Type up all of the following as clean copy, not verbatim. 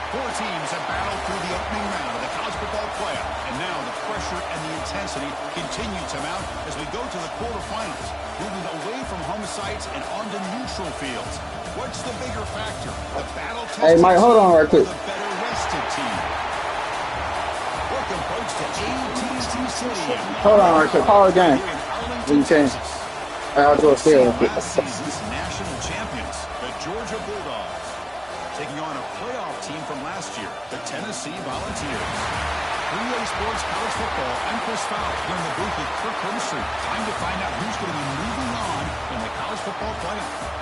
Four teams have battled through the opening round of the college football playoff, and now the pressure and the intensity continue to mount as we go to the quarterfinals, moving away from home sites and onto neutral fields. What's the bigger factor? The battle-tested Hey, Mike, hold on right quick. the better rested team? Welcome, folks, to AT&T Stadium. Hold on right quick. Call the game. When you change. I'll do a field. Last season's national champions, the Georgia Bulldogs, taking on a playoff team from last year, the Tennessee Volunteers. 3A Sports College Football, I'm Chris Fowler here in the booth with Kirk Herbstreit. Time to find out who's going to be moving on in the college football playoff.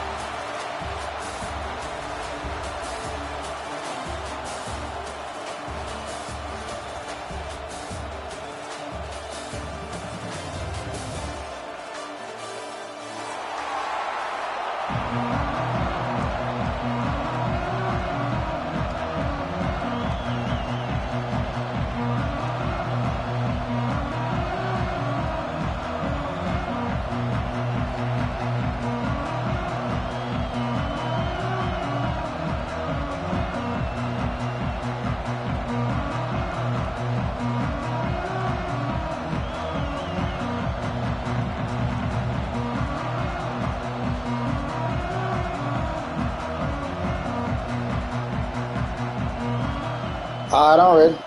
All right, I'm ready.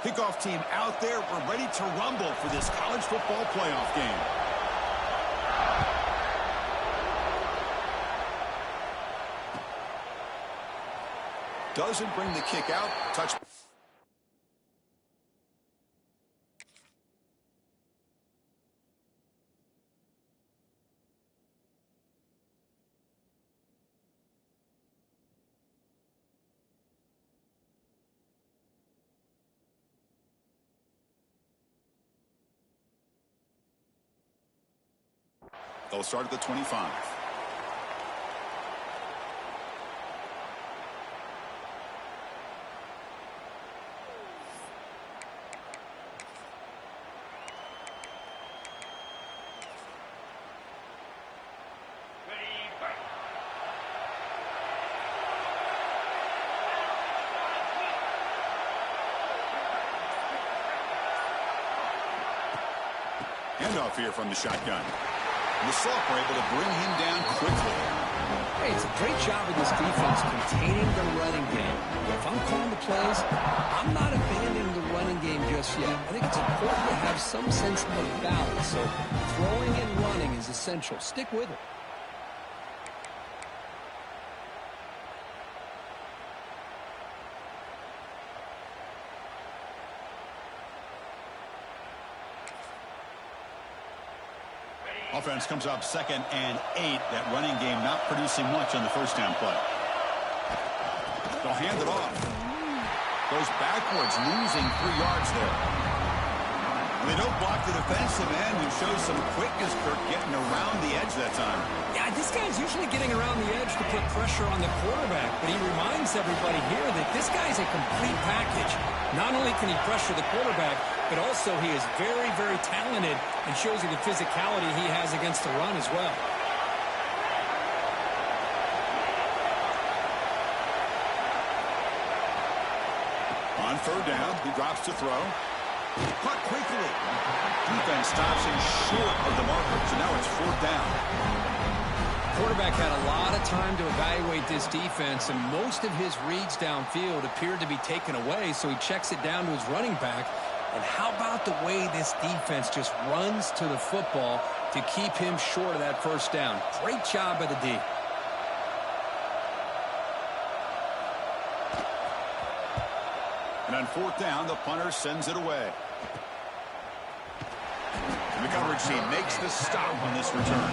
Kickoff team out there. We're ready to rumble for this college football playoff game. Doesn't bring the kick out. Touch. They'll start at the 25. Handoff here from the shotgun. The Soft were able to bring him down quickly. Hey, it's a great job of this defense containing the running game. If I'm calling the plays, I'm not abandoning the running game just yet. I think it's important to have some sense of balance. So throwing and running is essential. Stick with it. Offense comes up 2nd and 8. That running game not producing much on the first down play. They'll hand it off. Goes backwards, losing 3 yards there. They don't block the defensive end, who shows some quickness, Kirk, getting around the edge that time. Yeah, this guy's usually getting around the edge to put pressure on the quarterback, but he reminds everybody here that this guy's a complete package. Not only can he pressure the quarterback, but also he is very, very talented and shows you the physicality he has against the run as well. On 3rd down, he drops to throw. Caught quickly. Defense stops him short of the marker, so now it's 4th down. Quarterback had a lot of time to evaluate this defense, and most of his reads downfield appeared to be taken away, so he checks it down to his running back. And how about the way this defense just runs to the football to keep him short of that first down? Great job by the D. And on 4th down, the punter sends it away. And the coverage team makes the stop on this return.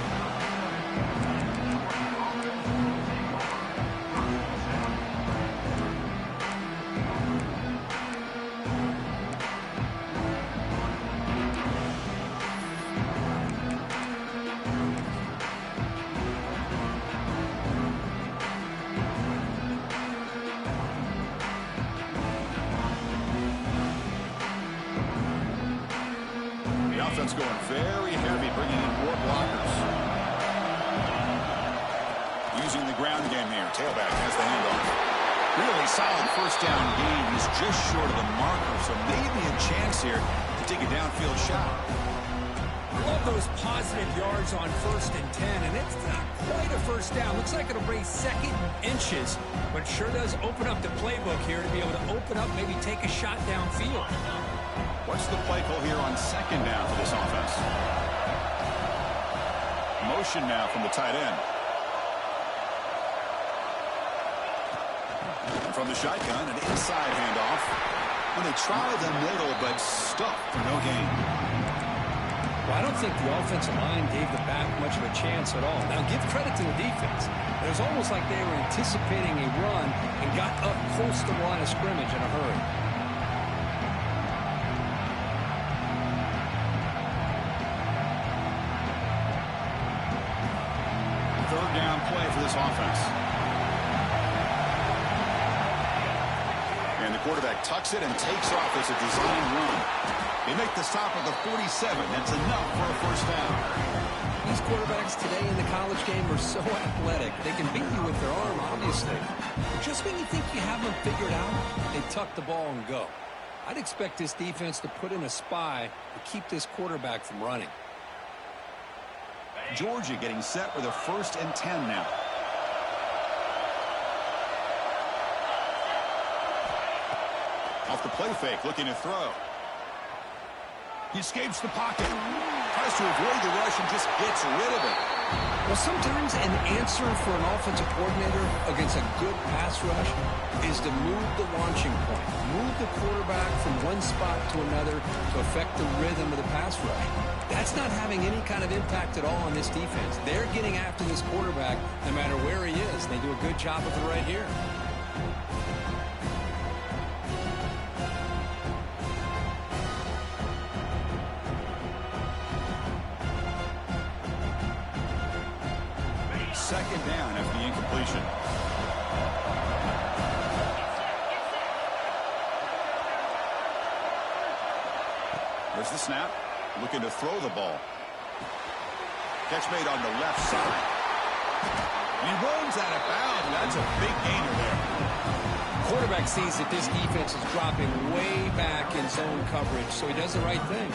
Offense going very heavy, bringing in more blockers. using the ground game here. Tailback has the handoff. Really solid first down gain. He's just short of the marker, so maybe a chance here to take a downfield shot. Love those positive yards on 1st and 10, and it's not quite a first down. Looks like it'll bring second inches, but sure does open up the playbook here to be able to open up, maybe take a shot downfield. What's the play call here on 2nd down for this offense? Motion now from the tight end. And from the shotgun, an inside handoff. And they tried the middle, but stuffed for no gain. Well, I don't think the offensive line gave the back much of a chance at all. Now, give credit to the defense. It was almost like they were anticipating a run and got up close to the line of scrimmage in a hurry. Third down play for this offense. And the quarterback tucks it and takes off as a design run. They make the stop at the 47. That's enough for a first down. These quarterbacks today in the college game are so athletic. They can beat you with their arm, obviously. But just when you think you have them figured out, they tuck the ball and go. I'd expect this defense to put in a spy to keep this quarterback from running. Georgia getting set with a 1st and 10 now. Off the play fake, looking to throw. He escapes the pocket. Tries to avoid the rush and just gets rid of it. Well, sometimes an answer for an offensive coordinator against a good pass rush is to move the launching point. Move the quarterback from one spot to another to affect the rhythm of the pass rush. That's not having any kind of impact at all on this defense. They're getting after this quarterback no matter where he is. They do a good job of it right here. Second down after the incompletion. There's the snap. Looking to throw the ball. Catch made on the left side. And he runs out of bounds. That's a big gainer there. Quarterback sees that this defense is dropping way back in zone coverage, so he does the right thing.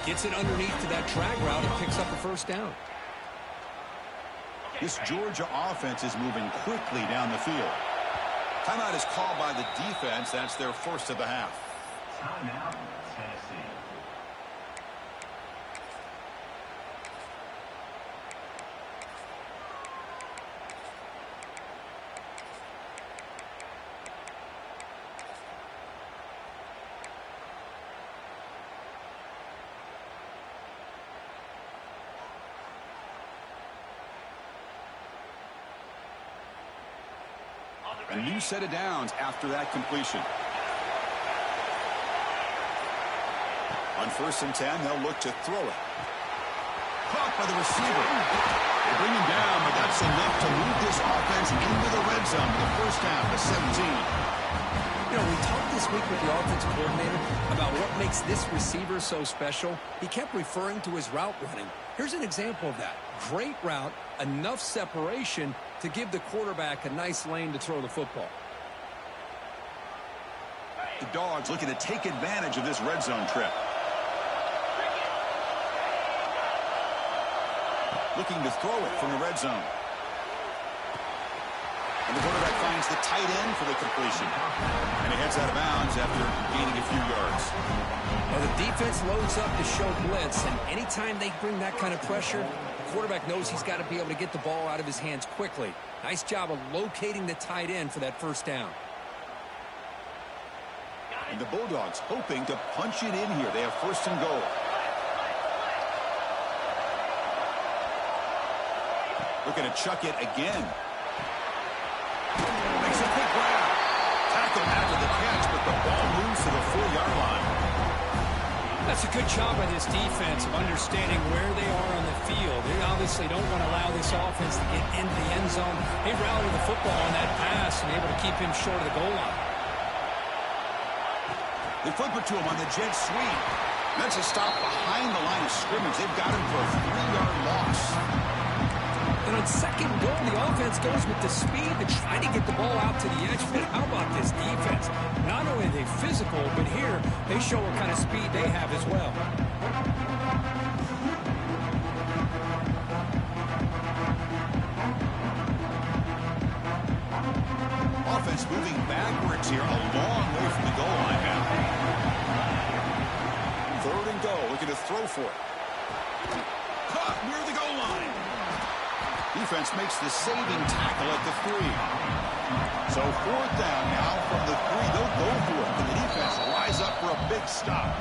Gets it underneath to that drag route and picks up a first down. This Georgia offense is moving quickly down the field. Timeout is called by the defense. That's their first of the half. Timeout, Tennessee. A new set of downs after that completion. On 1st and 10, they'll look to throw it. Caught by the receiver. They bring him down, but that's enough to move this offense into the red zone with the first down to 17. You know, we talked this week with the offensive coordinator about what makes this receiver so special. He kept referring to his route running. Here's an example of that. Great route, enough separation to give the quarterback a nice lane to throw the football. The Dogs looking to take advantage of this red zone trip. Looking to throw it from the red zone. And the quarterback finds the tight end for the completion. And he heads out of bounds after gaining a few yards. Well, the defense loads up to show blitz, and anytime they bring that kind of pressure, the quarterback knows he's got to be able to get the ball out of his hands quickly. Nice job of locating the tight end for that first down. And the Bulldogs hoping to punch it in here. They have 1st and goal. Looking to chuck it again. Makes a quick grab. Tackle after the catch, but the ball moves to the 4-yard line. That's a good job by this defense of understanding where they are on the field. They obviously don't want to allow this offense to get into the end zone. They rallied the football on that pass and able to keep him short of the goal line. They flip it to him on the jet sweep. That's a stop behind the line of scrimmage. They've got him for a 3-yard loss. And on second and goal, the offense goes with the speed to try to get the ball out to the edge. But how about this defense? Not only are they physical, but here they show what kind of speed they have as well. Offense moving backwards here, a long way from the goal line now. Third and goal, looking to throw for it. Caught near the goal line. Defense makes the saving tackle at the 3. So fourth down now from the 3. They'll go for it. And the defense rise up for a big stop.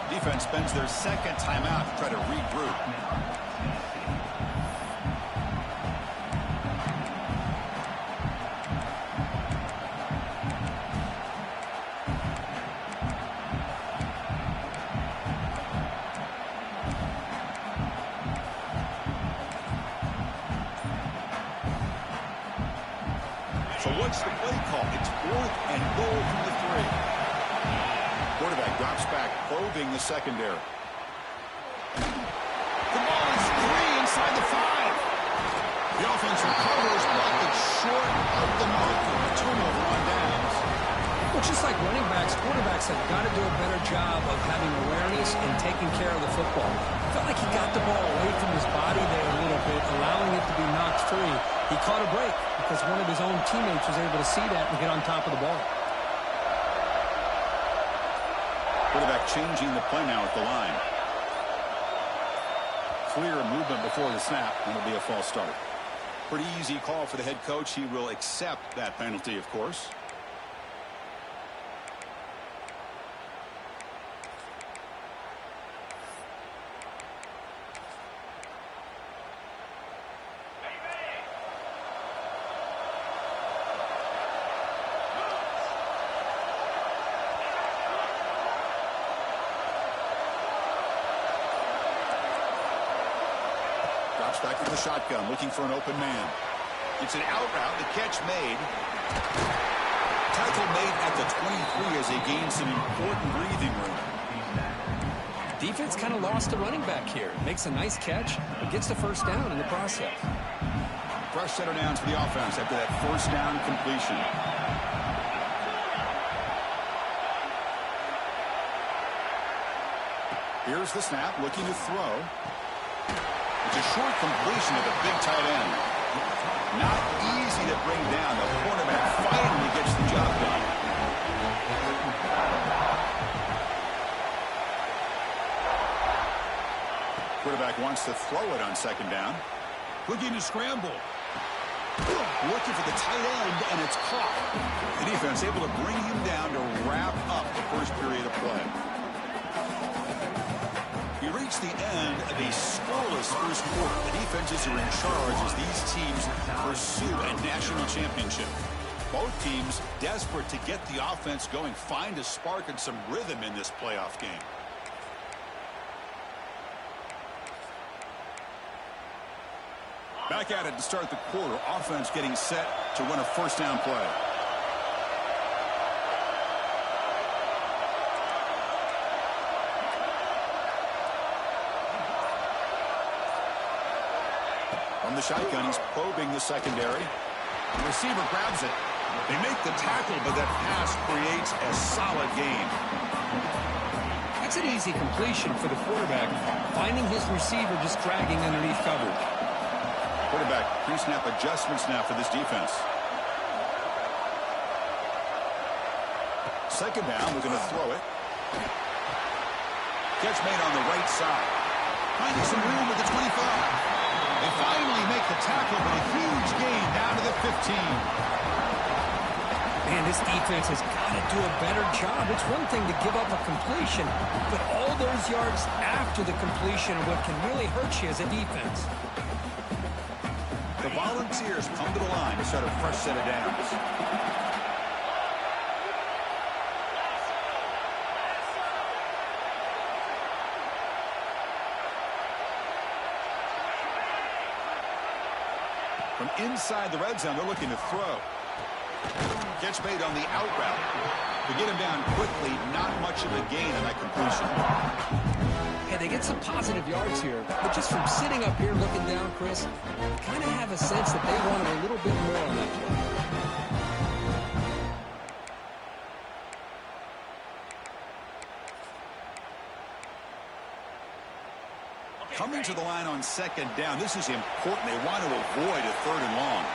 Defense spends their second timeout to try to regroup. So what's the play call? It's fourth and goal from the 3. Quarterback drops back, probing the secondary. The ball is 3 inside the 5. The offense recovers, but it's short of the marker. A turnover on downs. Well, just like running backs, quarterbacks have got to do a better job of having awareness and taking care of the football. I felt like he got the ball away from his body there a little bit, allowing it to be knocked free. He caught a break because one of his own teammates was able to see that and get on top of the ball. Quarterback changing the play now at the line. Clear movement before the snap, and it'll be a false start. Pretty easy call for the head coach. He will accept that penalty, of course. Drops back to the shotgun, looking for an open man. It's an out route, the catch made. Tackle made at the 23 as they gain some important breathing room. Defense kind of lost the running back here. Makes a nice catch, but gets the first down in the process. Fresh set of downs for the offense after that first down completion. Here's the snap, looking to throw. It's a short completion to the big tight end. Not easy to bring down. The cornerback finally gets the job done. Quarterback wants to throw it on second down. Looking to scramble. Looking for the tight end, and it's caught. The defense able to bring him down to wrap up the first period of play. We reach the end of a scoreless first quarter. The defenses are in charge as these teams pursue a national championship. Both teams desperate to get the offense going, find a spark and some rhythm in this playoff game. Back at it to start the quarter. Offense getting set to run a first down play. From the shotgun, he's probing the secondary. The receiver grabs it. They make the tackle, but that pass creates a solid gain. That's an easy completion for the quarterback, finding his receiver just dragging underneath coverage. Quarterback pre-snap adjustments now for this defense. Second down, we're going to throw it. Catch made on the right side. Finding some room with the 25. They finally make the tackle, but a huge gain down to the 15. Man, this defense has got to do a better job. It's one thing to give up a completion, but all those yards after the completion are what can really hurt you as a defense. The Volunteers come to the line to start a fresh set of downs. From inside the red zone, they're looking to throw. Catch made on the out route. To get him down quickly, not much of a gain on that completion. Hey, they get some positive yards here, but just from sitting up here looking down, Chris, I kind of have a sense that they wanted a little bit more on that play. Coming to the line on second down, this is important. They want to avoid a third and long.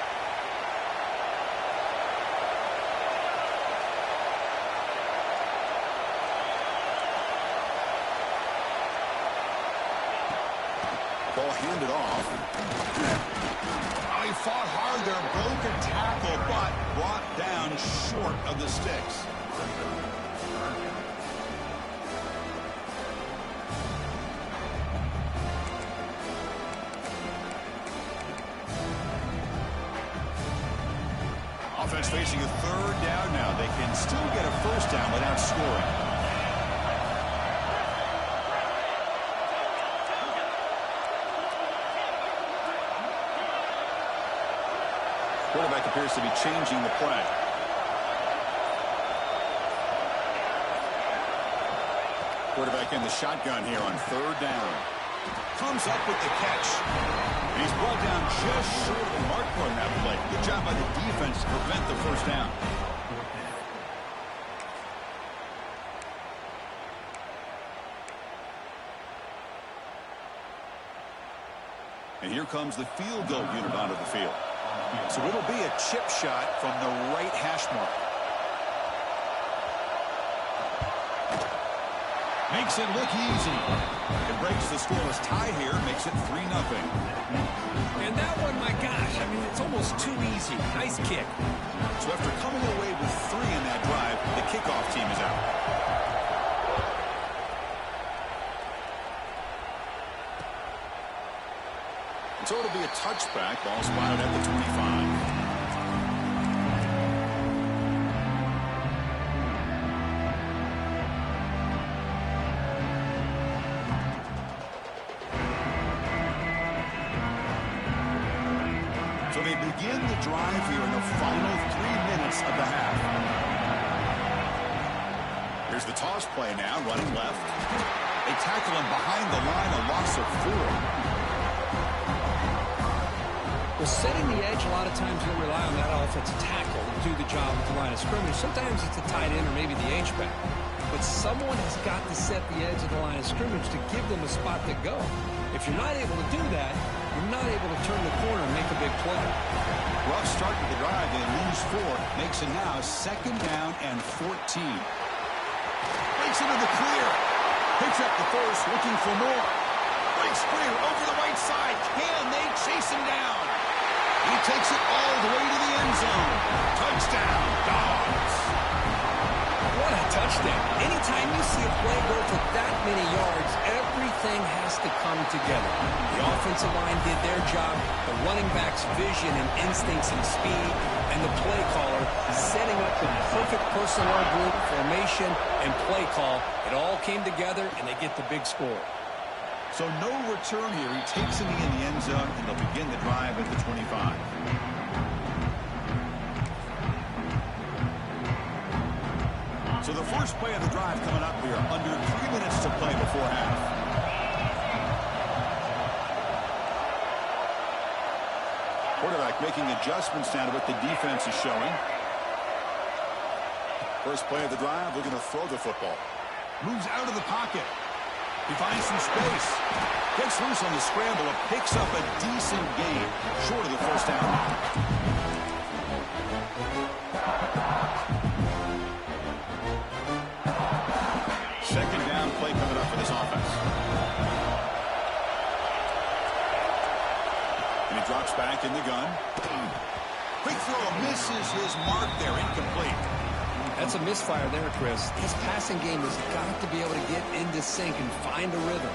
Ball handed off. Oh, he fought hard there. Broken tackle, but brought down short of the sticks. Offense facing a third down now. They can still get a first down without scoring. Quarterback appears to be changing the play. Quarterback in the shotgun here on third down. Comes up with the catch. And he's brought down just short of the marker on that play. Good job by the defense to prevent the first down. And here comes the field goal unit onto the field. So it'll be a chip shot from the right hash mark. Makes it look easy. It breaks the scoreless tie here, makes it 3-0. And that one, my gosh, I mean, it's almost too easy. Nice kick. So after coming away with 3 in that drive, the kickoff team is out. So it'll be a touchback. Ball spotted at the 25. So they begin the drive here in the final 3 minutes of the half. Here's the toss play now, running left. They tackle him behind the line, a loss of 4. Well, setting the edge, a lot of times you'll rely on that offensive tackle to do the job at the line of scrimmage. Sometimes it's a tight end or maybe the H-back. But someone has got to set the edge of the line of scrimmage to give them a spot to go. If you're not able to do that, you're not able to turn the corner and make a big play. Rough start to the drive. They lose 4. Makes it now 2nd down and 14. Breaks into the clear. Picks up the first, looking for more. Breaks clear over the right side. Can they chase him down? He takes it all the way to the end zone. Touchdown, Dogs. What a touchdown. Anytime you see a play go for that many yards, everything has to come together. The offensive line did their job, the running back's vision and instincts and speed, and the play caller setting up the perfect personnel group, formation, and play call. It all came together, and they get the big score. So no return here. He takes it in the end zone, and they'll begin the drive at the 25. So the first play of the drive coming up here. Under 3 minutes to play before half. Quarterback making adjustments now to what the defense is showing. First play of the drive, looking to throw the football. Moves out of the pocket. He finds some space. Gets loose on the scramble and picks up a decent gain short of the first down. Second down play coming up for this offense. And he drops back in the gun. Quick throw, misses his mark there, incomplete. That's a misfire there, Chris. This passing game has got to be able to get into sync and find a rhythm.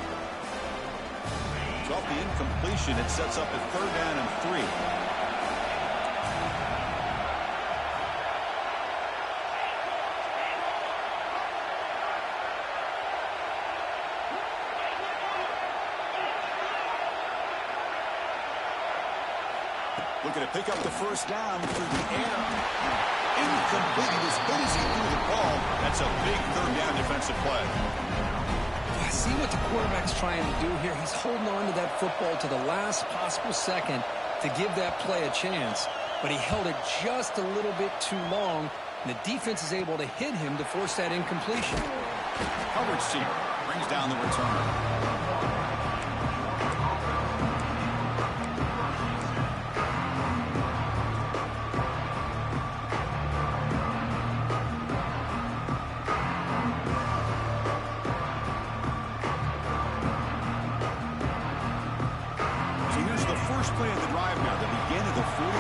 So off the incompletion, it sets up a 3rd down and 3. Looking to pick up the first down through the air. incomplete. As good as he threw the ball, that's a big third down defensive play. See what the quarterback's trying to do here. He's holding on to that football to the last possible second to give that play a chance. But he held it just a little bit too long, and the defense is able to hit him to force that incompletion. Coverage team brings down the returner. Play of the drive now, the begin of the 41.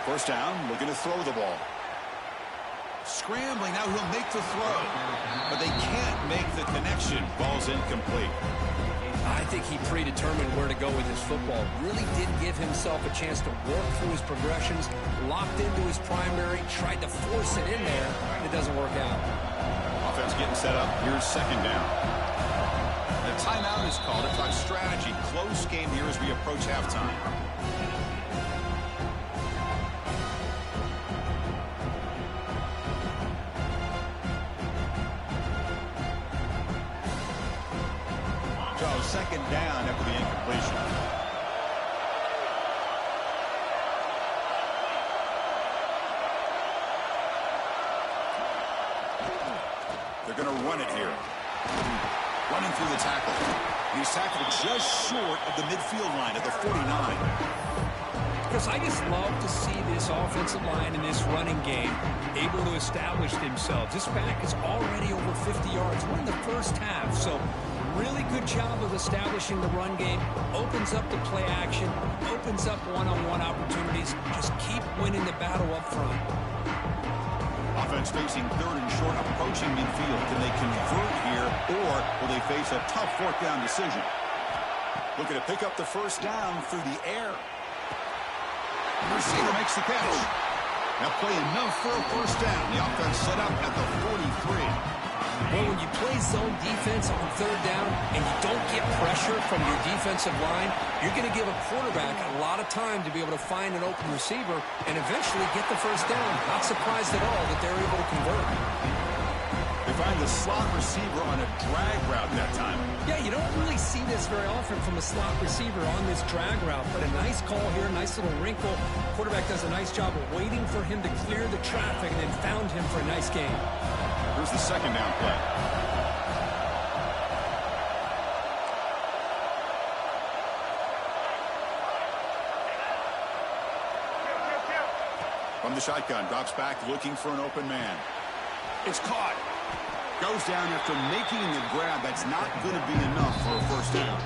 First down, looking to throw the ball. Scrambling, now he'll make the throw. But they can't make the connection. Ball's incomplete. I think he predetermined where to go with his football. Really didn't give himself a chance to work through his progressions. Locked into his primary, tried to force it in there, and it doesn't work out. Offense getting set up. Here's second down. The timeout is called to talk strategy. Close game here as we approach halftime. So second down after the incompletion. They're going to run it here. Running through the tackle. He's tackled just short of the midfield line at the 49. Because I just love to see this offensive line in this running game able to establish themselves. This back is already over 50 yards. We're in the first half, so really good job of establishing the run game. Opens up the play action, opens up one-on-one opportunities. Just keep winning the battle up front. Offense facing third and short, approaching midfield. Can they convert here, or will they face a tough fourth down decision? Looking to pick up the first down through the air. The receiver makes the catch. Now play enough for a first down. The offense set up at the 43. Well, when you play zone defense on third down and you don't get pressure from your defensive line, you're going to give a quarterback a lot of time to be able to find an open receiver and eventually get the first down. Not surprised at all that they're able to convert. They find the slot receiver on a drag route that time. Yeah, you don't really see this very often from a slot receiver on this drag route, but a nice call here, nice little wrinkle. Quarterback does a nice job of waiting for him to clear the traffic and then found him for a nice gain. Here's the second down play. From the shotgun, drops back looking for an open man. It's caught. Goes down after making the grab. That's not going to be enough for a first down.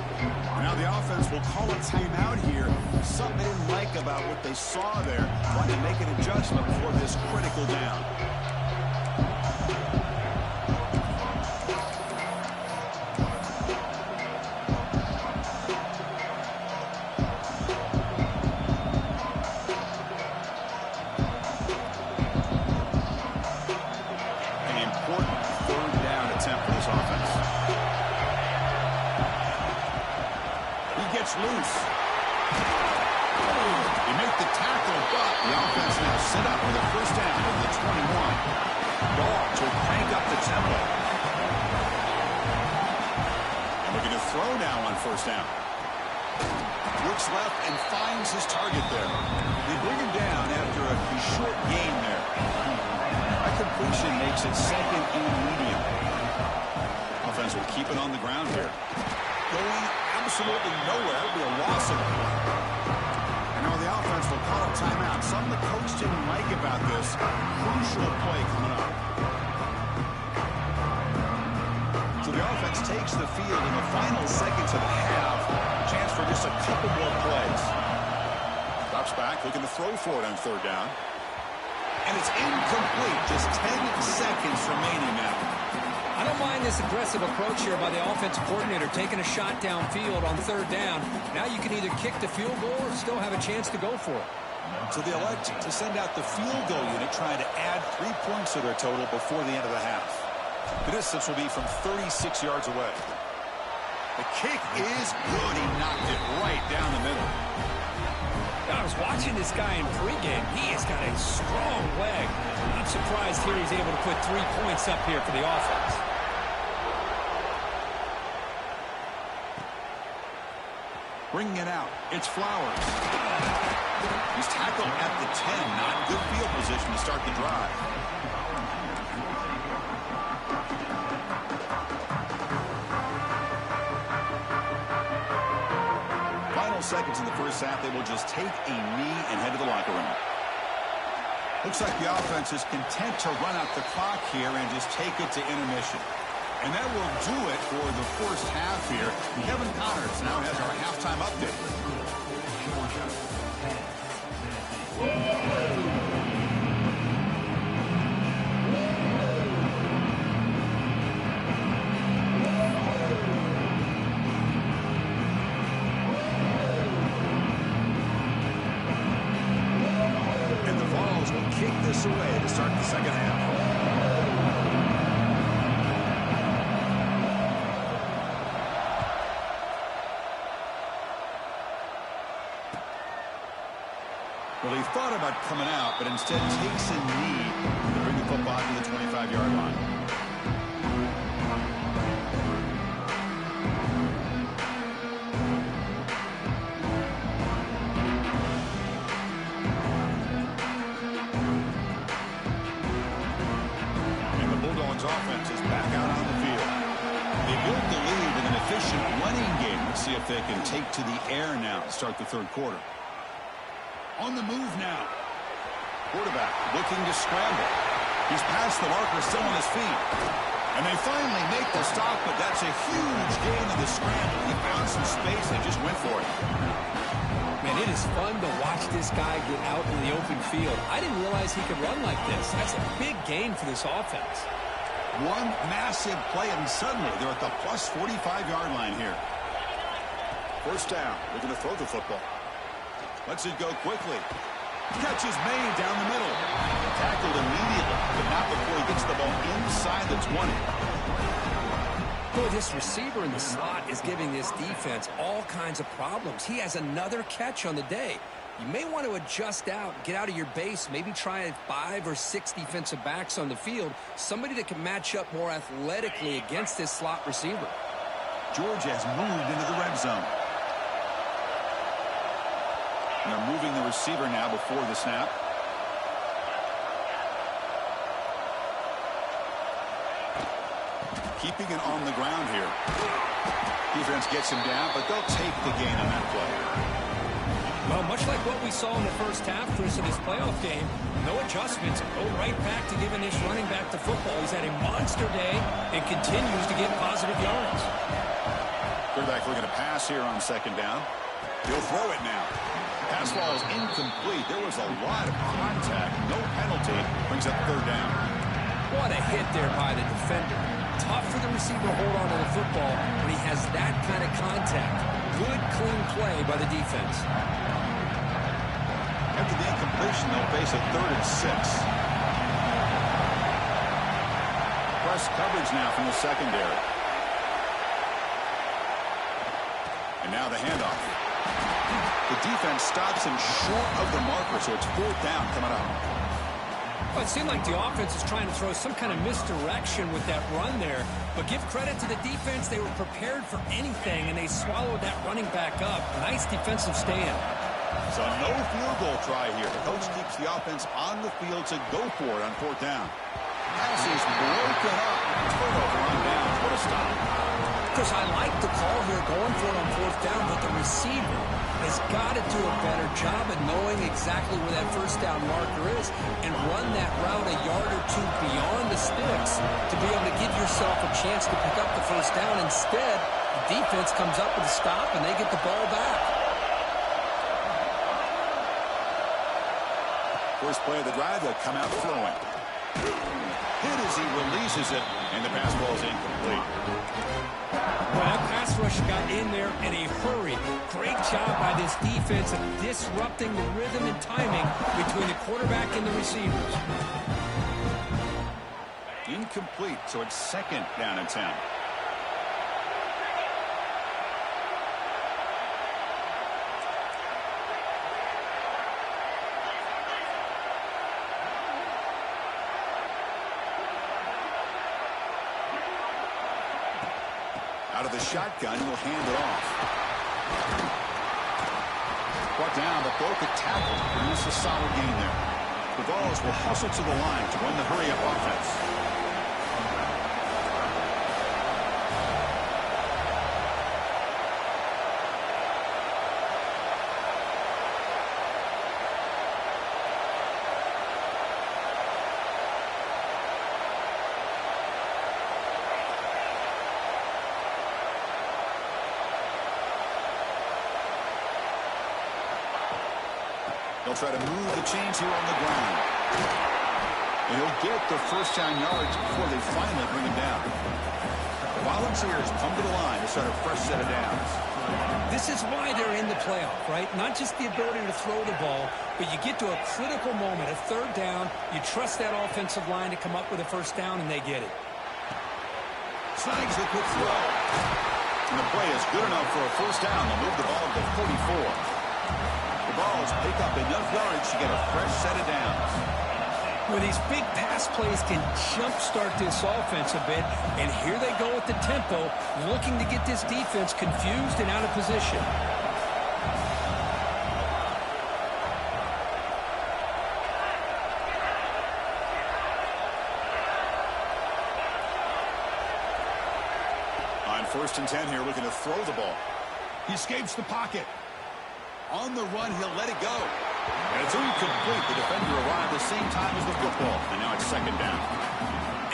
Now the offense will call a timeout here. Something they didn't like about what they saw there. Want to make an adjustment for this critical down. Loose. They make the tackle, but the offense now set up with a first down at the 21. Dogs will crank up the tempo. And looking to throw now on first down. Looks left and finds his target there. They bring him down after a short gain there. That completion makes it second and medium. Offense will keep it on the ground here. Going absolutely nowhere. It'll be a loss of play. And now the offense will call a timeout. Something the coach didn't like about this. Crucial play coming up. So the offense takes the field in the final seconds of the half. Chance for just a couple more plays. Drops back, looking to throw for it on third down. And it's incomplete. Just 10 seconds remaining now. I don't mind this aggressive approach here by the offensive coordinator, taking a shot downfield on third down. Now you can either kick the field goal or still have a chance to go for it. So they elect to send out the field goal unit, trying to add 3 points to their total before the end of the half. The distance will be from 36 yards away. The kick is good. He knocked it right down the middle. I was watching this guy in pregame. He has got a strong leg. I'm surprised here he's able to put 3 points up here for the offense. Bringing it out, it's Flowers. He's tackled at the 10. Not good field position to start the drive. Final seconds in the first half, they will just take a knee and head to the locker room. Looks like the offense is content to run out the clock here and just take it to intermission. And that will do it for the first half here. Kevin Connors now has our halftime update. And the Vols will kick this away to start the second half. Well, he thought about coming out, but instead takes a knee to bring the football to the 25-yard line. And the Bulldogs offense is back out on the field. They built the lead with an efficient running game. Let's see if they can take to the air now to start the third quarter. On the move now. Quarterback looking to scramble. He's past the marker, still on his feet. And they finally make the stop, but that's a huge gain in the scramble. He found some space and just went for it. Man, it is fun to watch this guy get out in the open field. I didn't realize he could run like this. That's a big gain for this offense. One massive play, and suddenly they're at the plus 45-yard line here. First down. They're going to throw the football. Lets it go quickly. Catch is made down the middle. Tackled immediately, but not before he gets the ball inside the 20. Boy, this receiver in the slot is giving this defense all kinds of problems. He has another catch on the day. You may want to adjust out, get out of your base, maybe try 5 or 6 defensive backs on the field, somebody that can match up more athletically against this slot receiver. Georgia has moved into the red zone. And they're moving the receiver now before the snap. Keeping it on the ground here. Defense gets him down, but they'll take the gain on that play. Well, much like what we saw in the first half, Chris, of this playoff game, no adjustments. Go right back to giving this running back the football. He's had a monster day and continues to get positive yards. Quarterback looking to pass here on second down. He'll throw it now. Pass ball is incomplete. There was a lot of contact. No penalty. Brings up third down. What a hit there by the defender. Tough for the receiver to hold on to the football when he has that kind of contact. Good, clean play by the defense. After the incompletion, they'll face a 3rd and 6. Press coverage now from the secondary. And now the handoff. The defense stops him short of the marker, so it's 4th down coming up. Well, it seemed like the offense is trying to throw some kind of misdirection with that run there. But give credit to the defense. They were prepared for anything, and they swallowed that running back up. Nice defensive stand. So no field goal try here. The coach keeps the offense on the field to go for it on 4th down. Pass is broken up. Turnover on down. What a stop. Chris, I like the call here going for it on 4th down, but the receiver has got to do a better job of knowing exactly where that first down marker is and run that route a yard or 2 beyond the sticks to be able to give yourself a chance to pick up the first down. Instead, the defense comes up with a stop and they get the ball back. First play of the drive, they'll come out throwing. Hit as he releases it, and the pass ball is incomplete. Well, that pass rush got in there in a hurry. Great job by this defense of disrupting the rhythm and timing between the quarterback and the receivers. Incomplete, so it's 2nd down and 10. Out of the shotgun, he'll hand it off. Brought down, but broke a tackle. Produce a solid gain there. The Vols will hustle to the line to run the hurry-up offense. They'll try to move the chains here on the ground. And he'll get the first down yards before they finally bring him down. The Volunteers come to the line to start a fresh set of downs. This is why they're in the playoff, right? Not just the ability to throw the ball, but you get to a critical moment, a third down, you trust that offensive line to come up with a first down, and they get it. Snags the quick throw. And the play is good enough for a first down. They'll move the ball to the 44. The Vols pick up enough yards to get a fresh set of downs. Well, these big pass plays can jumpstart this offense a bit, and here they go at the tempo, looking to get this defense confused and out of position. On 1st and 10 here, looking to throw the ball. He escapes the pocket. On the run, he'll let it go. And it's incomplete. The defender arrived the same time as the football. And now it's 2nd down.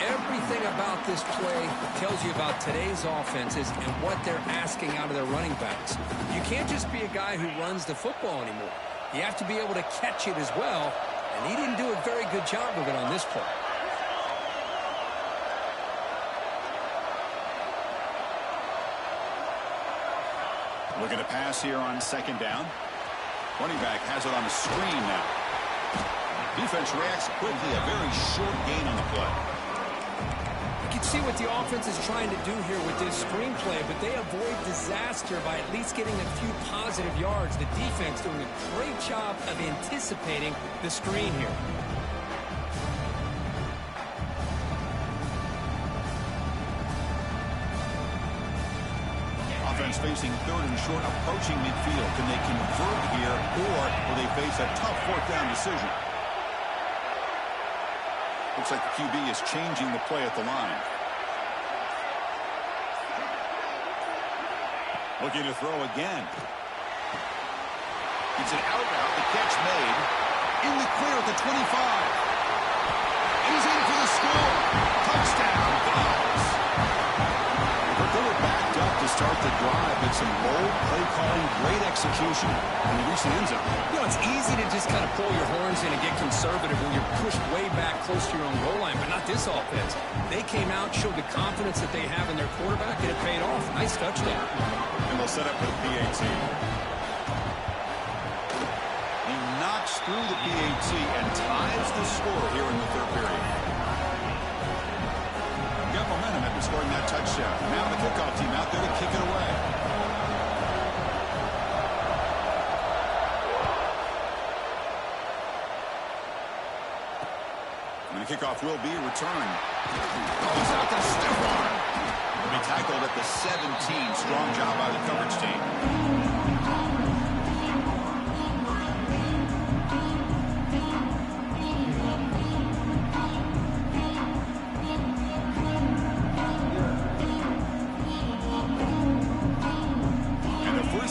Everything about this play tells you about today's offenses and what they're asking out of their running backs. You can't just be a guy who runs the football anymore. You have to be able to catch it as well. And he didn't do a very good job of it on this play. Looking to pass here on 2nd down. Running back has it on the screen now. Defense reacts quickly. A very short gain on the play. You can see what the offense is trying to do here with this screen play, but they avoid disaster by at least getting a few positive yards. The defense doing a great job of anticipating the screen here. Facing 3rd and short, approaching midfield. Can they convert here, or will they face a tough 4th down decision? Looks like the QB is changing the play at the line. Looking to throw again. It's an out route. The catch made. In the clear at the 25. And he's in for the score. Touchdown, Vols. But they were backed up to start the drive. It's some bold play calling, great execution, and he reached the end zone. You know, it's easy to just kind of pull your horns in and get conservative when you're pushed way back close to your own goal line, but not this offense. They came out, showed the confidence that they have in their quarterback, and it paid off. Nice touchdown. And they'll set up with PAT. He knocks through the PAT and ties the score here in the 3rd period. Got momentum after scoring that touchdown. Now the kickoff team out there to kick it away. And the kickoff will be returned. Goes out to stiff arm. Will be tackled at the 17. Strong job by the coverage team.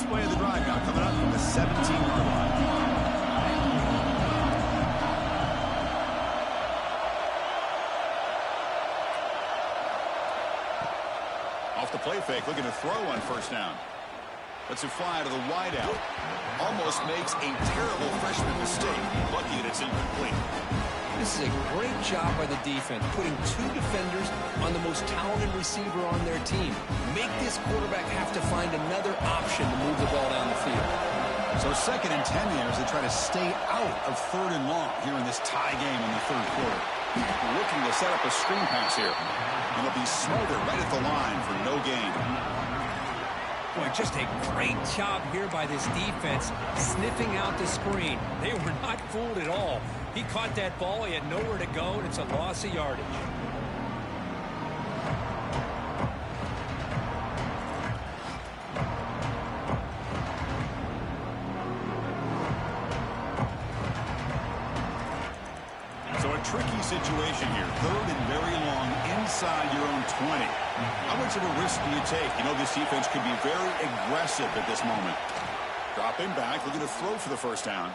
Play of the drive now coming up from the 17-yard line. Off the play fake, looking to throw on 1st down. Lets it fly to the wideout. Almost makes a terrible freshman mistake. Lucky that it's incomplete. This is a great job by the defense, putting 2 defenders on the most talented receiver on their team. Make this quarterback have to find another option to move the ball down the field. So 2nd and 10 here as they try to stay out of 3rd and long here in this tie game in the 3rd quarter. Looking to set up a screen pass here. And it'll be smothered right at the line for no gain. Boy, just a great job here by this defense, sniffing out the screen. They were not fooled at all. He caught that ball. He had nowhere to go, and it's a loss of yardage. situation here. 3rd and very long inside your own 20. How much of a risk do you take? You know, this defense could be very aggressive at this moment. Dropping back, looking to throw for the first down.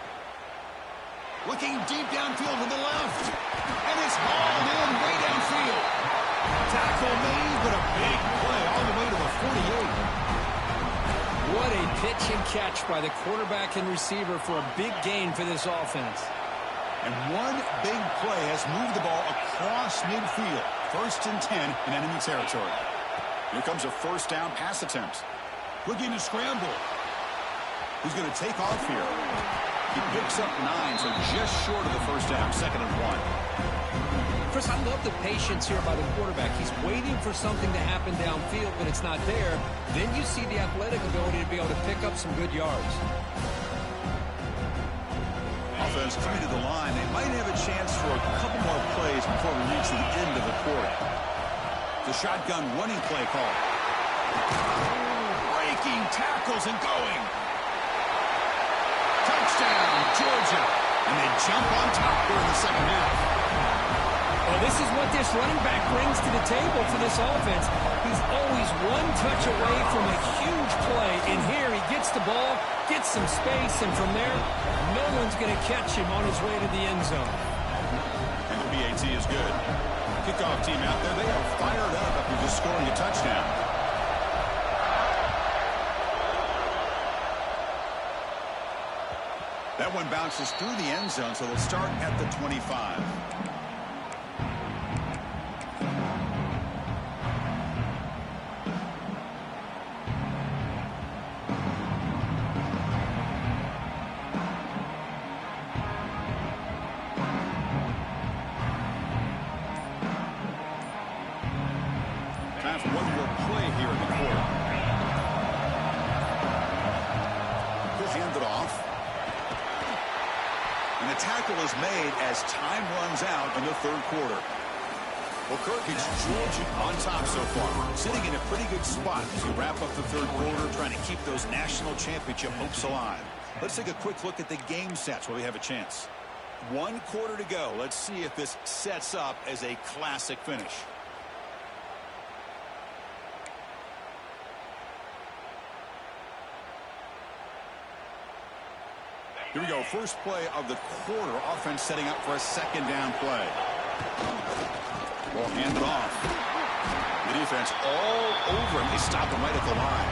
Looking deep downfield to the left. And it's hauled in way downfield. Tackle made, but a big play all the way to the 48. What a pitch and catch by the quarterback and receiver for a big gain for this offense. And one big play has moved the ball across midfield. 1st and 10 in enemy territory. Here comes a first down pass attempt. Looking to scramble. He's going to take off here. He picks up 9, so just short of the first down. 2nd and 1. Chris, I love the patience here by the quarterback. He's waiting for something to happen downfield, but it's not there. Then you see the athletic ability to be able to pick up some good yards. Offense coming to the line. They might have a chance for a couple more plays before we reach the end of the quarter. The shotgun running play call. Breaking tackles and going. Touchdown, Georgia. And they jump on top here in the second half. Well, this is what this running back brings to the table for this offense. He's always one touch away from a huge play. And here he gets the ball, gets some space, and from there, no one's going to catch him on his way to the end zone. And the PAT is good. Kickoff team out there. They are fired up after just scoring a touchdown. That one bounces through the end zone, so they'll start at the 25. Time for one more play here in the quarter. He'll hand it off. And the tackle is made as time runs out in the 3rd quarter. Well, Kirk, it's Georgia on top so far. Sitting in a pretty good spot as we wrap up the 3rd quarter, trying to keep those national championship hopes alive. Let's take a quick look at the game stats while we have a chance. 1 quarter to go. Let's see if this sets up as a classic finish. Here we go. First play of the quarter. Offense setting up for a 2nd down play. Ball handed off. The defense all over him. They stop him right at the line.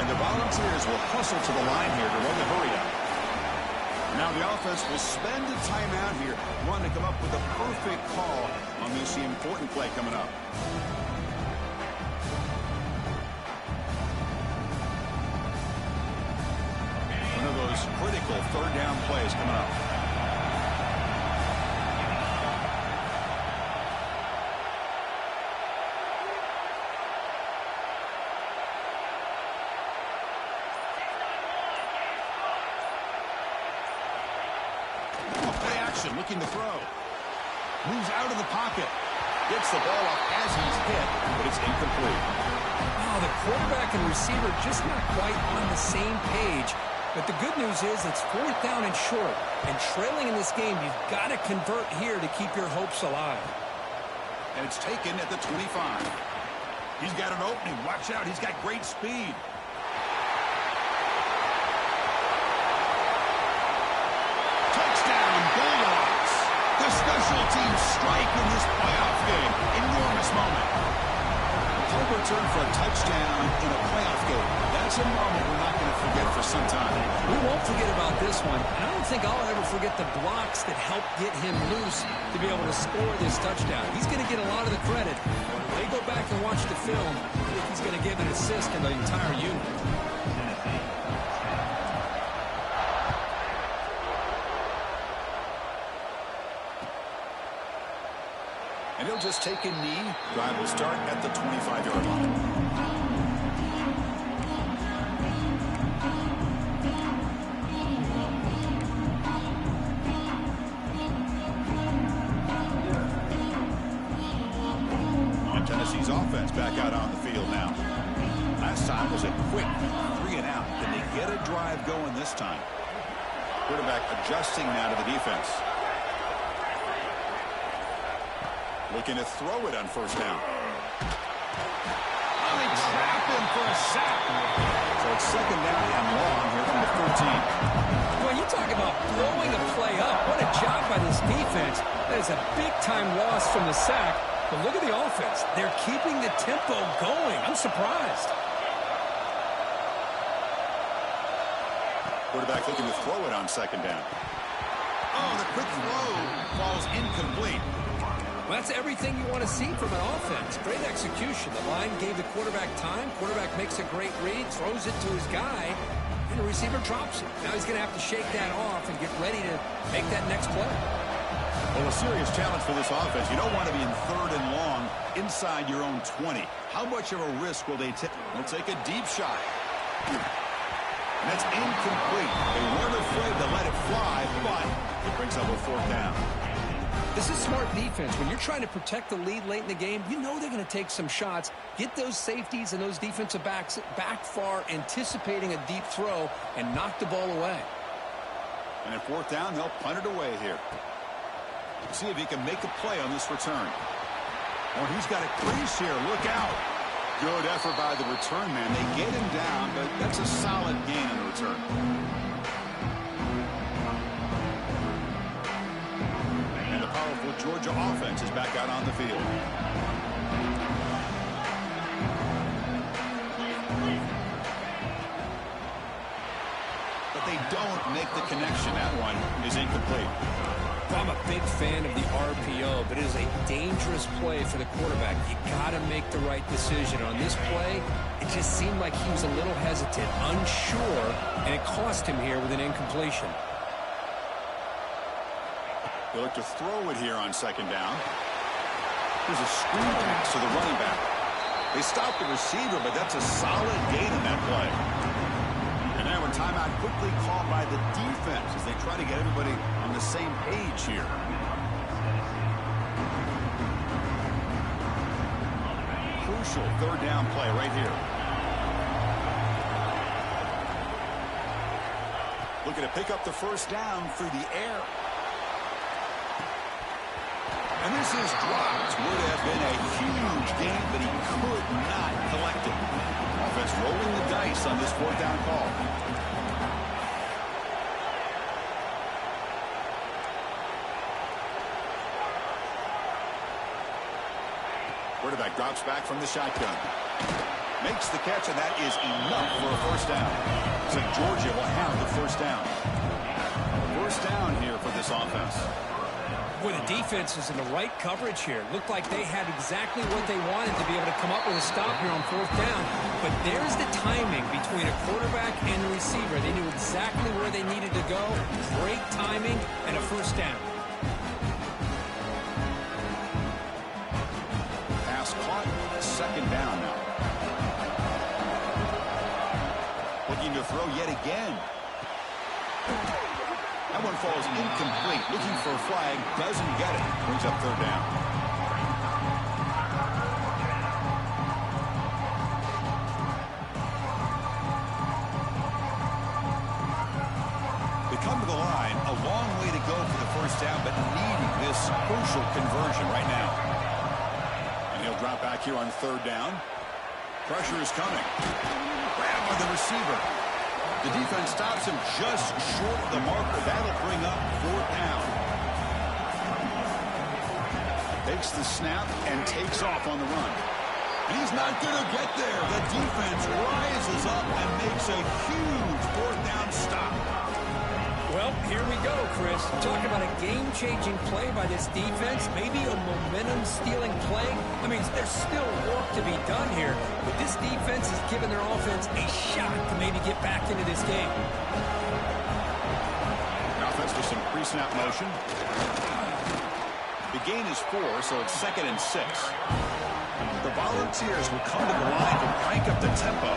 And the Volunteers will hustle to the line here to run the hurry up. Now the offense will spend a timeout here, wanting to come up with a perfect call on this important play coming up. One of those critical 3rd down plays coming up. Play action, looking to throw. Moves out of the pocket. Gets the ball off as he's hit, but it's incomplete. Oh, the quarterback and receiver just not quite on the same page. But the good news is it's 4th down and short. And trailing in this game, you've got to convert here to keep your hopes alive. And it's taken at the 25. He's got an opening. Watch out. He's got great speed. Touchdown, Bulldogs. The special teams strike in this playoff game. Enormous moment. Punt return for a touchdown in a playoff game. That's a moment we're not going to forget for some time. We won't forget about this one. And I don't think I'll ever forget the blocks that helped get him loose to be able to score this touchdown. He's going to get a lot of the credit. When they go back and watch the film, I think he's going to give an assist to the entire unit. And he'll just take a knee. Drive will start at the 25-yard line. Tennessee's offense back out on the field now. Last time was a quick 3 and out. Can they get a drive going this time? Quarterback adjusting now to the defense. Looking to throw it on first down. Oh, they trap him for a sack. So it's second down and long here from the 13. Well, you talk about blowing a play up. What a job by this defense. That is a big-time loss from the sack. But look at the offense. They're keeping the tempo going. I'm surprised. Quarterback looking to throw it on second down. Oh, the quick throw falls incomplete. Well, that's everything you want to see from an offense. Great execution. The line gave the quarterback time. Quarterback makes a great read, throws it to his guy, and the receiver drops it. Now he's going to have to shake that off and get ready to make that next play. Well, a serious challenge for this offense. You don't want to be in third and long inside your own 20. How much of a risk will they take? They'll take a deep shot. And that's incomplete. They weren't afraid to let it fly, but it brings up a fourth down. This is smart defense. When you're trying to protect the lead late in the game, you know they're going to take some shots, get those safeties and those defensive backs back far, anticipating a deep throw, and knock the ball away. And at fourth down, they'll punt it away here. See if he can make a play on this return. Oh, he's got a crease here. Look out. Good effort by the return man. They get him down, but that's a solid gain in the return. And the powerful Georgia offense is back out on the field. But they don't make the connection. That one is incomplete. I'm a big fan of the RPO, but it is a dangerous play for the quarterback. You got to make the right decision. On this play, it just seemed like he was a little hesitant, unsure, and it cost him here with an incompletion. They look to throw it here on second down. There's a screen pass to the running back. They stop the receiver, but that's a solid gain in that play. And now a timeout quickly called by the defense as they try to get everybody on the same page here. Crucial third down play right here. Looking to pick up the first down through the air. And this is dropped. Would have been a huge gain, but he could not collect it. Offense rolling the dice on this fourth down call. Quarterback drops back from the shotgun. Makes the catch, and that is enough for a first down. So Georgia will have the first down. First down here for this offense. Boy, the defense is in the right coverage here. Looked like they had exactly what they wanted to be able to come up with a stop here on fourth down. But there's the timing between a quarterback and the receiver. They knew exactly where they needed to go. Great timing and a first down. Pass caught. Second down now. Looking to throw yet again. That one falls incomplete. Looking for a flag. Doesn't get it. Brings up third down. They come to the line. A long way to go for the first down, but needing this crucial conversion right now. And he'll drop back here on third down. Pressure is coming. Grab by the receiver. The defense stops him just short of the marker. That'll bring up fourth down. Takes the snap and takes off on the run. And he's not going to get there. The defense rises up and makes a huge fourth down stop. Well, here we go, Chris. Talk about a game-changing play by this defense. Maybe a momentum-stealing play. I mean, there's still work to be done here, but this defense has given their offense a shot to maybe get back into this game. Offense with some pre-snap motion. The gain is 4, so it's 2nd and 6. The Volunteers will come to the line to crank up the tempo.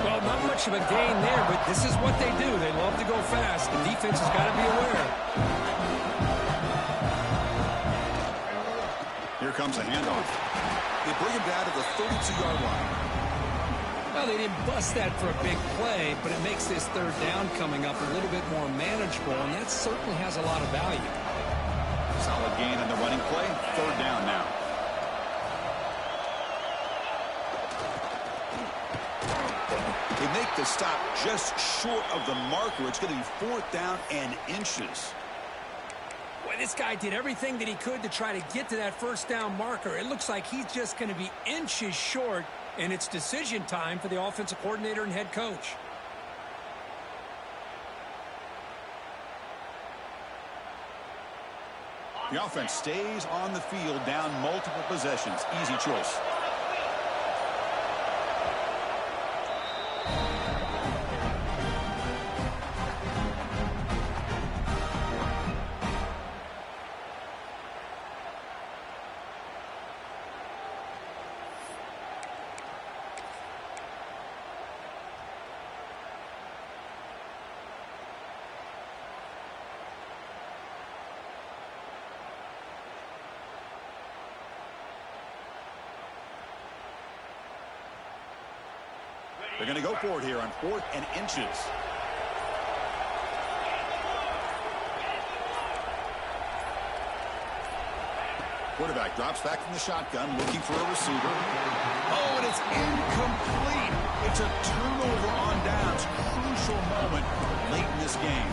Well, not much of a gain there, but this is what they do. They love to go fast. The defense has got to be aware. Here comes a handoff. They bring him down to the 32-yard line. Well, they didn't bust that for a big play, but it makes this third down coming up a little bit more manageable, and that certainly has a lot of value. Solid gain on the running play. Third down now. They make the stop just short of the marker. It's going to be 4th down and inches. Well, this guy did everything that he could to try to get to that first down marker. It looks like he's just going to be inches short, and it's decision time for the offensive coordinator and head coach. The offense stays on the field, down multiple possessions. Easy choice. They're going to go for it here on 4th and inches. Quarterback drops back from the shotgun, looking for a receiver. Oh, and it's incomplete. It's a turnover on downs. Crucial moment late in this game.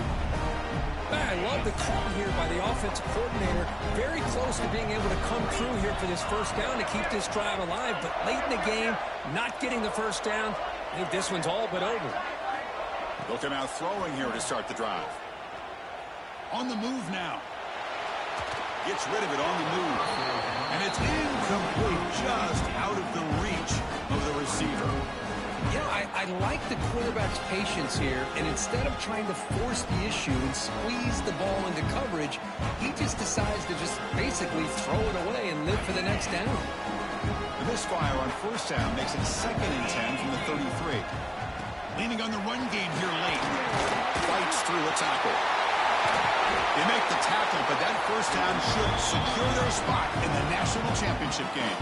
I love the call here by the offensive coordinator. Very close to being able to come through here for this first down to keep this drive alive. But late in the game, not getting the first down, I think this one's all but over. Look at now throwing here to start the drive. On the move now. Gets rid of it on the move. And it's incomplete, just out of the reach of the receiver. You know, I like the quarterback's patience here, and instead of trying to force the issue and squeeze the ball into coverage, he just decides to just basically throw it away and live for the next down. The misfire on first down makes it 2nd and 10 from the 33. Leaning on the run game here late. Fights through a tackle. They make the tackle, but that first down should secure their spot in the national championship game.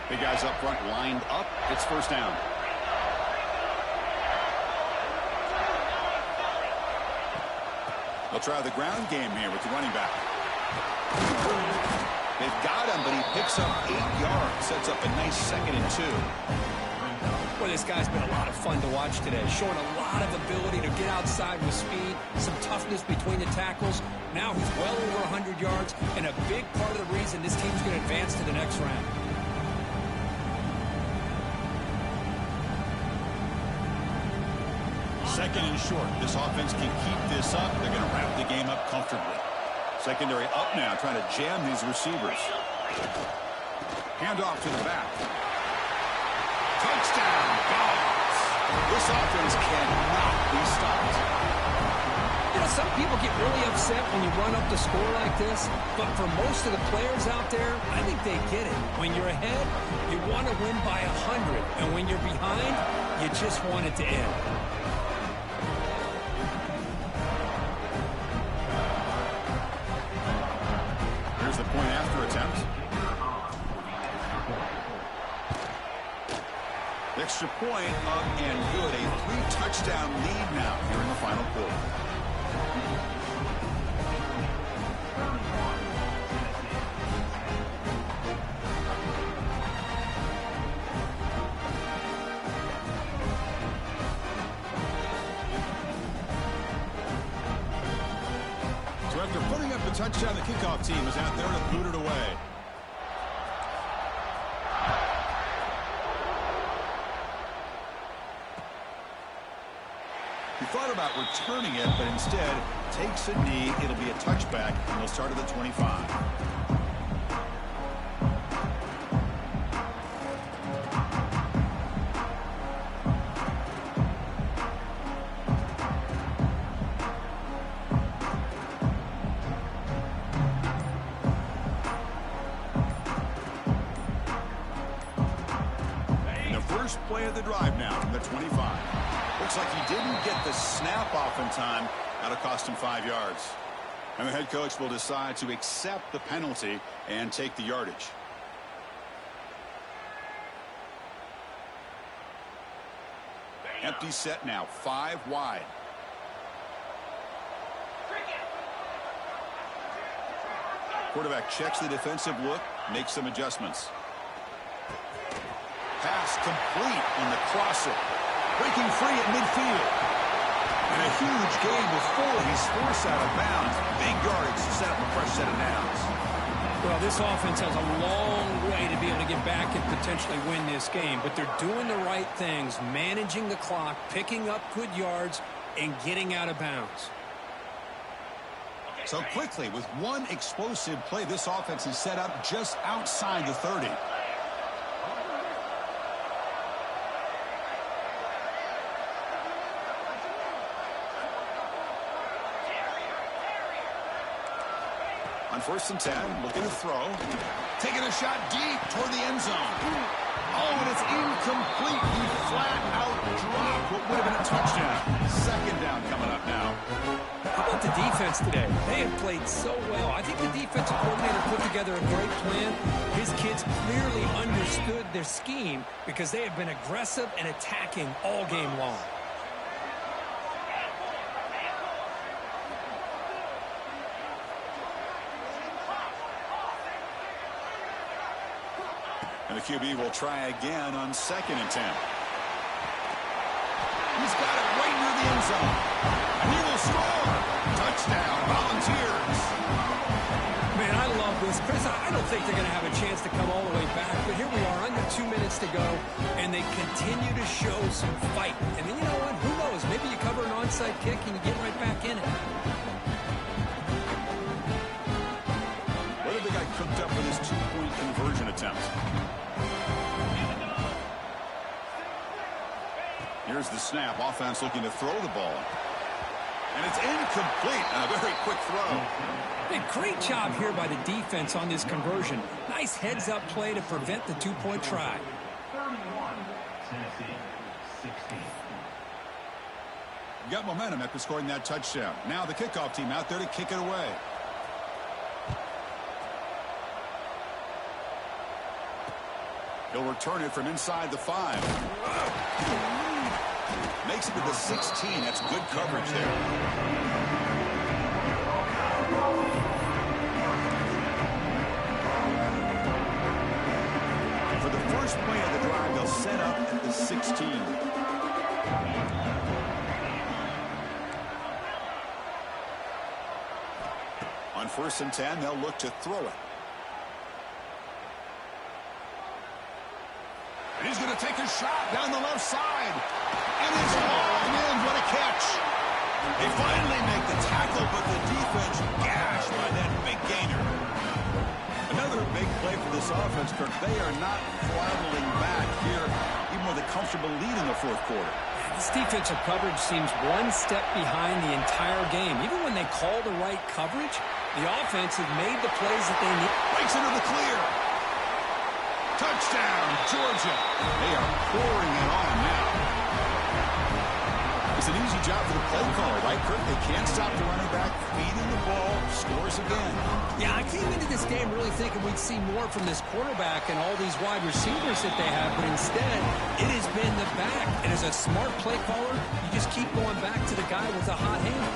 Big guys up front lined up. It's first down. They'll try the ground game here with the running back. They've got him, but he picks up 8 yards. Sets up a nice 2nd and 2. Well, this guy's been a lot of fun to watch today. Showing a lot of ability to get outside with speed, some toughness between the tackles. Now he's well over 100 yards, and a big part of the reason this team's going to advance to the next round. Second and short. This offense can keep this up. They're going to wrap the game up comfortably. Secondary up now, trying to jam these receivers. Hand off to the back. Touchdown, Dogs. This offense cannot be stopped. You know, some people get really upset when you run up the score like this, but for most of the players out there, I think they get it. When you're ahead, you want to win by 100, and when you're behind, you just want it to end. Here's the point after attempt. Extra point up and good. A 3-touchdown lead now here in the final quarter. So after putting up the touchdown, the kickoff team is out there to boot it away. He thought about returning it, but instead takes a knee. It'll be a touchback, and they'll start at the 25. And the first play of the drive now from the 25. Looks like he didn't get the snap off in time. That'll cost him 5 yards. And the head coach will decide to accept the penalty and take the yardage. Empty set now, 5 wide. Quarterback checks the defensive look, makes some adjustments. Pass complete on the crosser. Breaking free at midfield. And a huge gain before he's forced out of bounds. Big yardage to set up a fresh set of downs. Well, this offense has a long way to be able to get back and potentially win this game. But they're doing the right things, managing the clock, picking up good yards, and getting out of bounds. So quickly, with one explosive play, this offense is set up just outside the 30. On 1st and 10, looking to throw. Taking a shot deep toward the end zone. Oh, and it's incomplete. He flat out dropped what would have been a touchdown. 2nd down coming up now. How about the defense today? They have played so well. I think the defensive coordinator put together a great plan. His kids clearly understood their scheme because they have been aggressive and attacking all game long. And the QB will try again on 2nd and 10. He's got it right near the end zone. And he will score. Touchdown, Volunteers. Man, I love this. Chris, I don't think they're going to have a chance to come all the way back. But here we are, under 2 minutes to go. And they continue to show some fight. And then, you know what? Who knows? Maybe you cover an onside kick and you get right back in it. What have they got cooked up with this 2-point conversion attempt? Here's the snap. Offense looking to throw the ball. And it's incomplete. And a very quick throw. Hey, great job here by the defense on this conversion. Nice heads-up play to prevent the 2-point try. 31, Tennessee, 16. Got momentum after scoring that touchdown. Now the kickoff team out there to kick it away. He'll return it from inside the 5. Makes it to the 16. That's good coverage there. For the first play of the drive, they'll set up at the 16. On 1st and 10, they'll look to throw it. And he's going to take a shot down the left side. And it's long in. What a catch. They finally make the tackle, but the defense gashed by that big gainer. Another big play for this offense, Kirk. They are not throttling back here, even with a comfortable lead in the 4th quarter. This defensive coverage seems one step behind the entire game. Even when they call the right coverage, the offense has made the plays that they need. Breaks into the clear. Touchdown, Georgia. They are pouring it on now. It's an easy job for the play caller, right, Kirk? They can't stop the running back, feeding the ball, scores again. Yeah, I came into this game really thinking we'd see more from this quarterback and all these wide receivers that they have, but instead, it has been the back. And as a smart play caller, you just keep going back to the guy with a hot hand.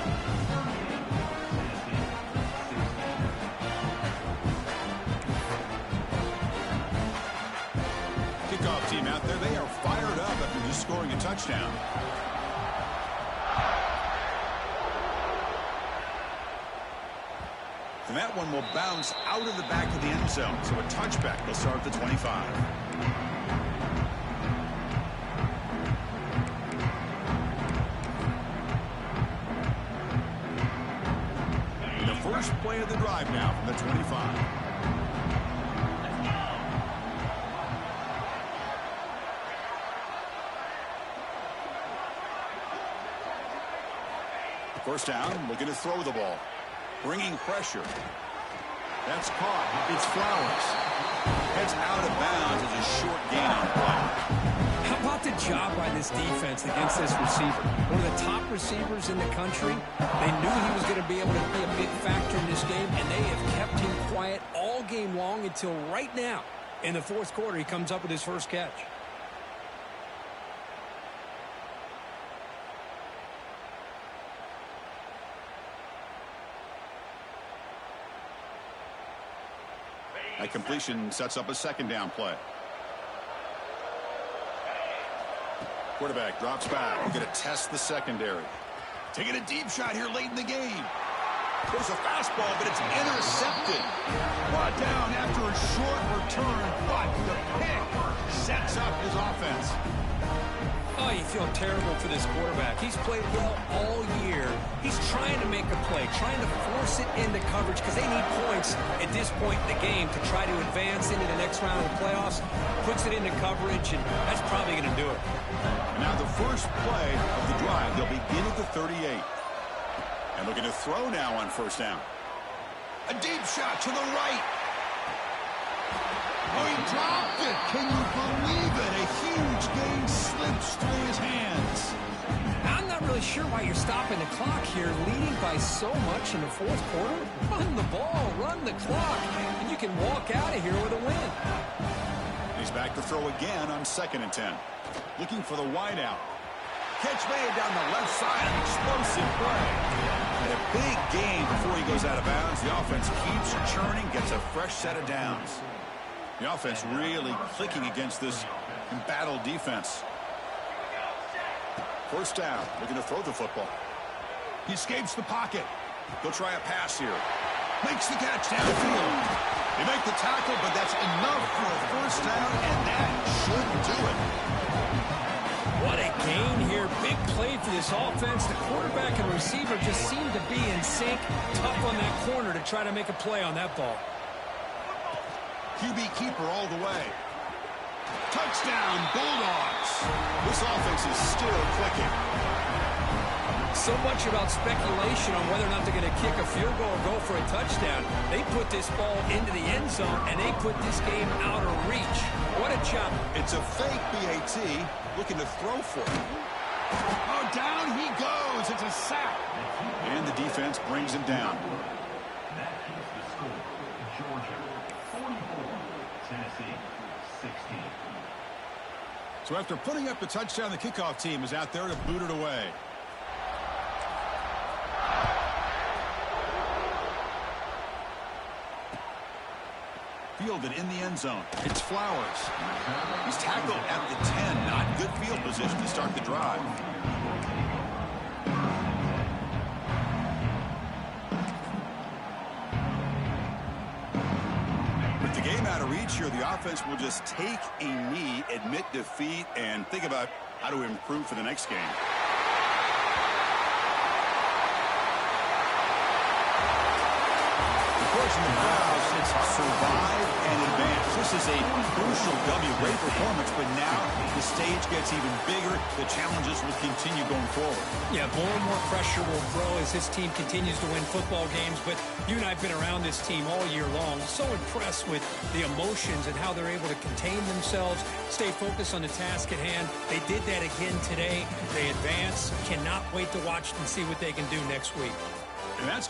Kickoff team out there, they are fired up after just scoring a touchdown. And that one will bounce out of the back of the end zone. So a touchback. They'll start at the 25. The first play of the drive now from the 25. First down, looking to throw the ball. Bringing pressure. That's caught. It's Flowers. Heads out of bounds as a short gain on play. How about the a job by this defense against this receiver. One of the top receivers in the country. They knew he was going to be able to be a big factor in this game, and they have kept him quiet all game long until right now. In the fourth quarter, he comes up with his first catch. That completion sets up a second down play. Quarterback drops back. We're going to test the secondary. Taking a deep shot here late in the game. There's a fastball, but it's intercepted. Brought down after a short return, but the pick sets up his offense. Oh, you feel terrible for this quarterback. He's played well all year. He's trying to make a play, trying to force it into coverage because they need points at this point in the game to try to advance into the next round of the playoffs. Puts it into coverage, and that's probably going to do it. And now the first play of the drive. They'll begin at the 38. And looking to throw now on first down. A deep shot to the right. Oh, he dropped it. Can you believe it? A huge gain slips through his hands. I'm not really sure why you're stopping the clock here, leading by so much in the fourth quarter. Run the ball, run the clock, and you can walk out of here with a win. He's back to throw again on 2nd and 10. Looking for the wideout. Catch made down the left side. An explosive play. And a big gain before he goes out of bounds. The offense keeps churning, gets a fresh set of downs. The offense really clicking against this embattled defense. First down, looking to throw the football. He escapes the pocket. He'll try a pass here. Makes the catch downfield. They make the tackle, but that's enough for a first down, and that should do it. What a gain here. Big play for this offense. The quarterback and receiver just seem to be in sync. Tough on that corner to try to make a play on that ball. QB keeper all the way. Touchdown, Bulldogs. This offense is still clicking. So much about speculation on whether or not they're going to kick a field goal or go for a touchdown. They put this ball into the end zone, and they put this game out of reach. What a job. It's a fake BAT looking to throw for it. Oh, down he goes. It's a sack. And the defense brings him down. That is the score. Georgia 44, Tennessee 16. So after putting up the touchdown, the kickoff team is out there to boot it away. Fielded in the end zone. It's Flowers. He's tackled at the 10. Not good field position to start the drive. With the game out of reach here, the offense will just take a knee, admit defeat, and think about how to improve for the next game. In the crowd, it's survive and advance. This is a crucial W. Great performance, but now the stage gets even bigger. The challenges will continue going forward. Yeah, more and more pressure will grow as this team continues to win football games. But you and I have been around this team all year long. So impressed with the emotions and how they're able to contain themselves, stay focused on the task at hand. They did that again today. They advance. Cannot wait to watch and see what they can do next week. And that's